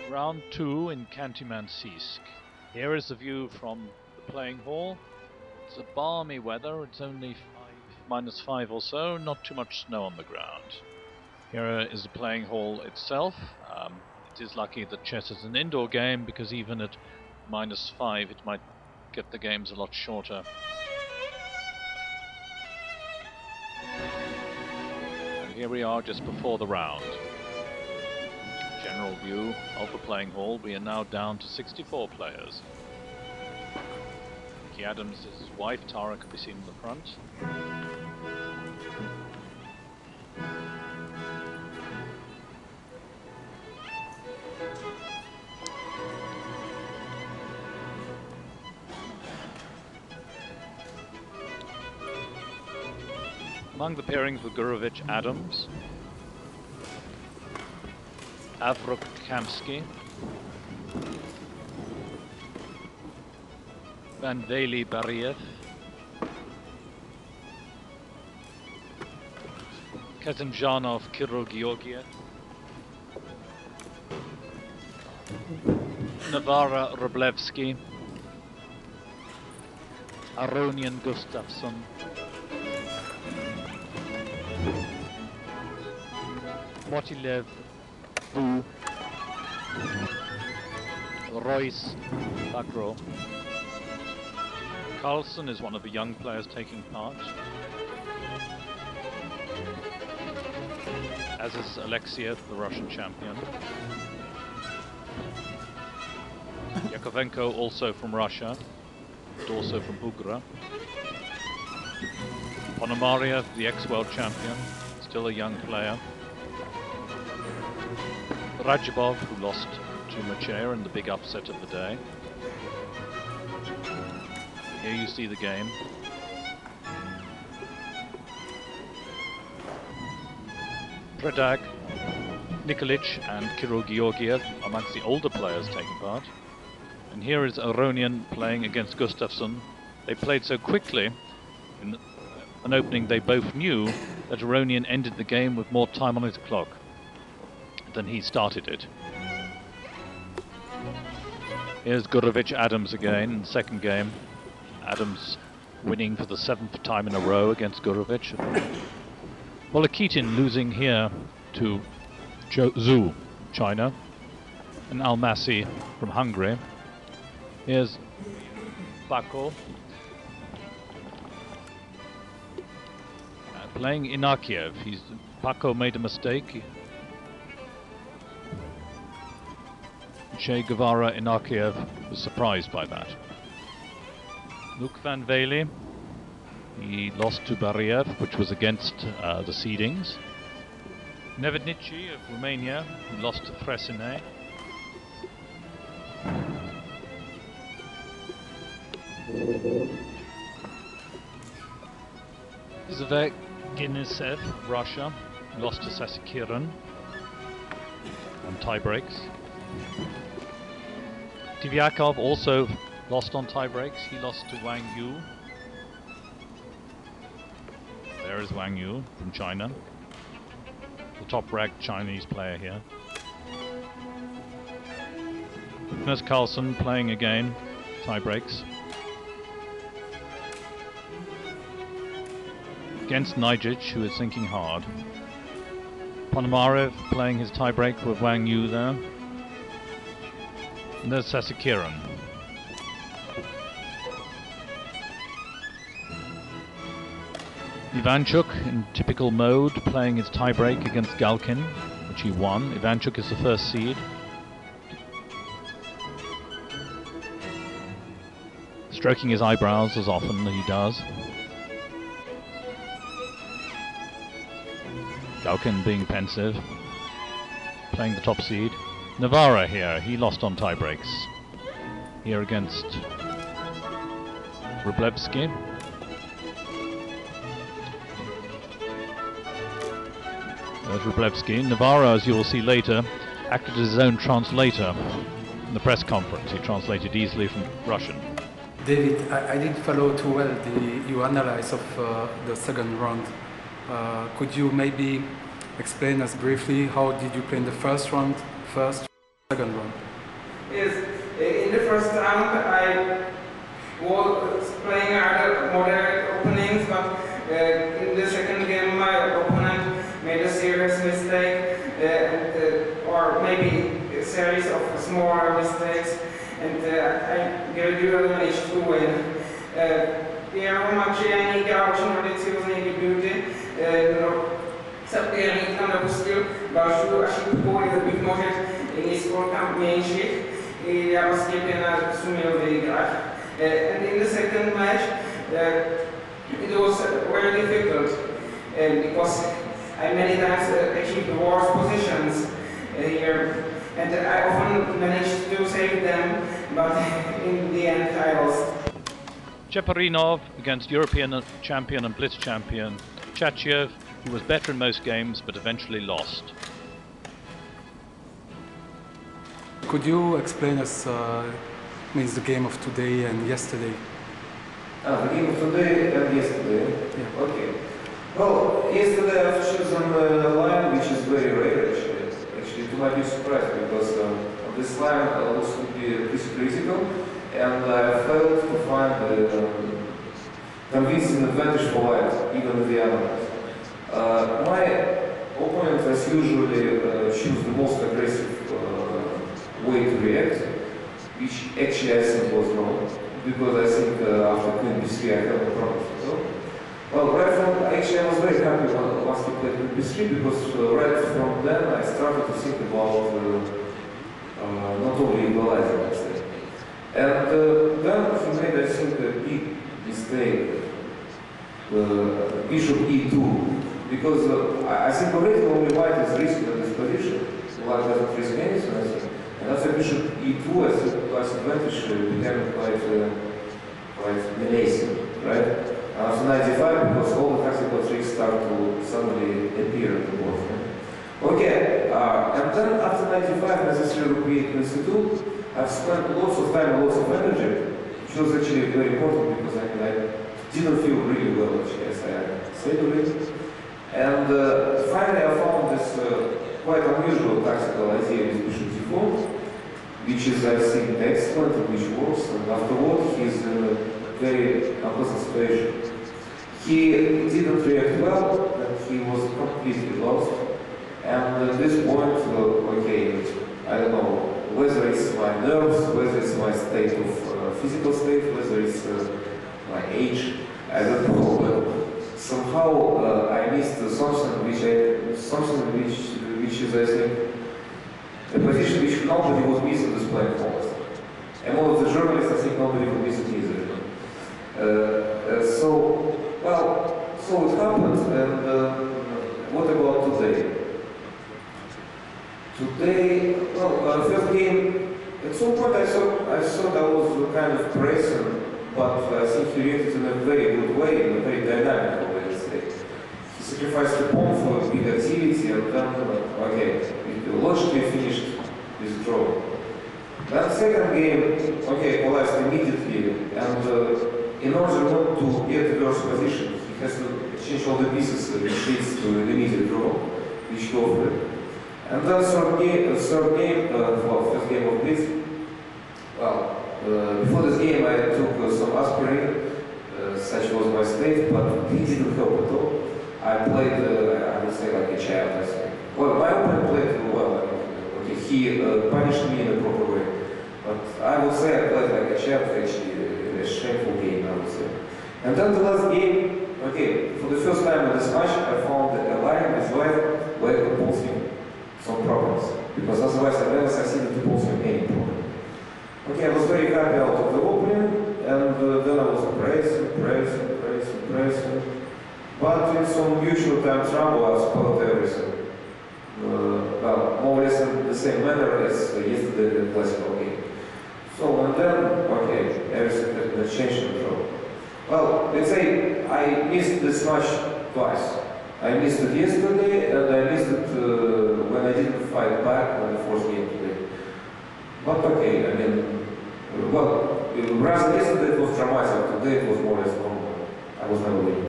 Round 2 in Khanty-Mansiysk. Here is the view from the playing hall. It's a balmy weather, it's only -5 or so, not too much snow on the ground. Here is the playing hall itself. It is lucky that chess is an indoor game, because even at -5 it might get the games a lot shorter. And here we are just before the round. General view of the playing hall. We are now down to 64 players. Nicky Adams' wife Tara can be seen in the front. Among the pairings were Gurevich Adams, Kamsky, Van Veli Bariev, Kazimzhanov Kiro-Georgiev, Navara Rublevsky, Aronian Gustafsson, Motilev Bu, Royce Bagro. Carlsen is one of the young players taking part, as is Alexiev, the Russian champion. Yakovenko, also from Russia, but also from Ugra. Ponomariev, the ex-world champion, still a young player. Rajabov, who lost to Machair in the big upset of the day. Here you see the game. Predag, Nikolic and Kiro-Georgiev amongst the older players taking part. And here is Aronian playing against Gustafsson. They played so quickly in an opening they both knew that Aronian ended the game with more time on his clock than he started it. Here's Gurevich Adams again in the second game. Adams winning for the 7th time in a row against Gurevich. Volokitin losing here to Zhu, China, and Almasi from Hungary. Here's Bako playing Inakiev. Bako made a mistake. Che Guevara Inakiev was surprised by that. Luke Van Veli, he lost to Bariev, which was against the seedings. Nevednici of Romania, he lost to Fresine. Zvek Ginisev, Russia, lost to Sasikiran on tie breaks. Tivyakov also lost on tie breaks. He lost to Wang Yu. There is Wang Yu from China, the top-ranked Chinese player here. Magnus Carlsen playing again, tie breaks. Against Nijic, who is thinking hard. Ponomarev playing his tie break with Wang Yu there. And there's Sasikiran. Ivanchuk in typical mode, playing his tie-break against Galkin, which he won. Ivanchuk is the first seed. Stroking his eyebrows as often as he does. Galkin being pensive, playing the top seed. Navarra here, he lost on tie breaks. Here against Rublevsky. There's Rublevsky. Navarra, as you will see later, acted as his own translator in the press conference. He translated easily from Russian. David, I didn't follow too well your analysis of the second round. Could you maybe explain us briefly how did you play in the first round first? second round? Yes, in the first round I was playing other moderate openings, but in the second game my opponent made a serious mistake, or maybe a series of smaller mistakes, and I gradually managed to win. Jenom Maciej další ambiciozní debuty, Sapierník tam dopustil další šipku, bych mohl několika menších, I já vlastně suměl vyhrát. And in the second match, it was very difficult because I many times achieved the worst positions here, and I often managed to save them, but in the end I lost. Cheparinov against European champion and Blitz champion Chachiev, who was better in most games but eventually lost. Could you explain us means the game of today and yesterday? The game of today and yesterday? Yeah. Okay. Well, yesterday I've chosen a line which is very rare actually. Actually, to my big surprise, because this line looks to be pretty critical, and I failed to find a convincing advantage for white, even in the analyze. My opponent as usually choose the most aggressive way to react, which actually I think was wrong, because I think after Queen B3 I have no problem. So, well, right from, actually I was very happy once he played Queen B3, because right from then I started to think about not only equalizing, let's say. And then he made, I think, a big mistake, bishop e2, because I think already only white is risky in this position, so white doesn't risk anything, I think. And after bishop e2, I think plus advantage became quite menacing, right? And after 95, because all the classical tricks start to suddenly appear on the board. Okay, and then after 95, necessarily to create institute, I've spent lots of time and lots of energy, which was actually very important because I didn't feel really well, actually, as I said already. And finally I found this quite unusual tactical idea with bishop d4, which is, I think, excellent and which works, and afterward he's in a very unpleasant situation. He didn't react well, and he was completely lost. And at this point, okay, I don't know, whether it's my nerves, whether it's my state of physical state, whether it's my age, I don't know, but somehow I missed something which is, I think, a position which nobody would miss on this playing format. Among the journalists, I think nobody would miss it either. So it happened, and what about today? Today, well, first game, at some point I thought I was kind of pressing, but I think he reacted in a very good way, in a very dynamic way, let's say. He sacrificed the pawn for big activity, and then, okay, it logically finished with draw. Then second game, okay, equalized immediately, and in order not to get the worst position, he has to change all the pieces which leads to an immediate draw, which go for it. And then third game, well, first game of Blitz. Well, before this game I took some aspirin, such was my state, but it didn't help at all. I played, I would say, like a child, I think. Well, my opponent played well, okay, he punished me in a proper way. But I would say I played like a child, actually, a shameful game, I would say. And then the last game, okay, for the first time in this match, I found a line with white where I could pose him some problems, because otherwise I never succeeded to pose him any problem. Okay, I was very happy out of the opening, and then I was pressing, but in some mutual time trouble I spoiled everything. Well, more or less in the same manner as yesterday in the classical game. So, and then, okay, everything had changed in the draw. Well, let's say I missed this match twice. I missed it yesterday, and I missed it when I didn't fight back on the fourth game today. But okay, I mean, well, rather yesterday it was dramatic, today it was more or less normal. I was never winning.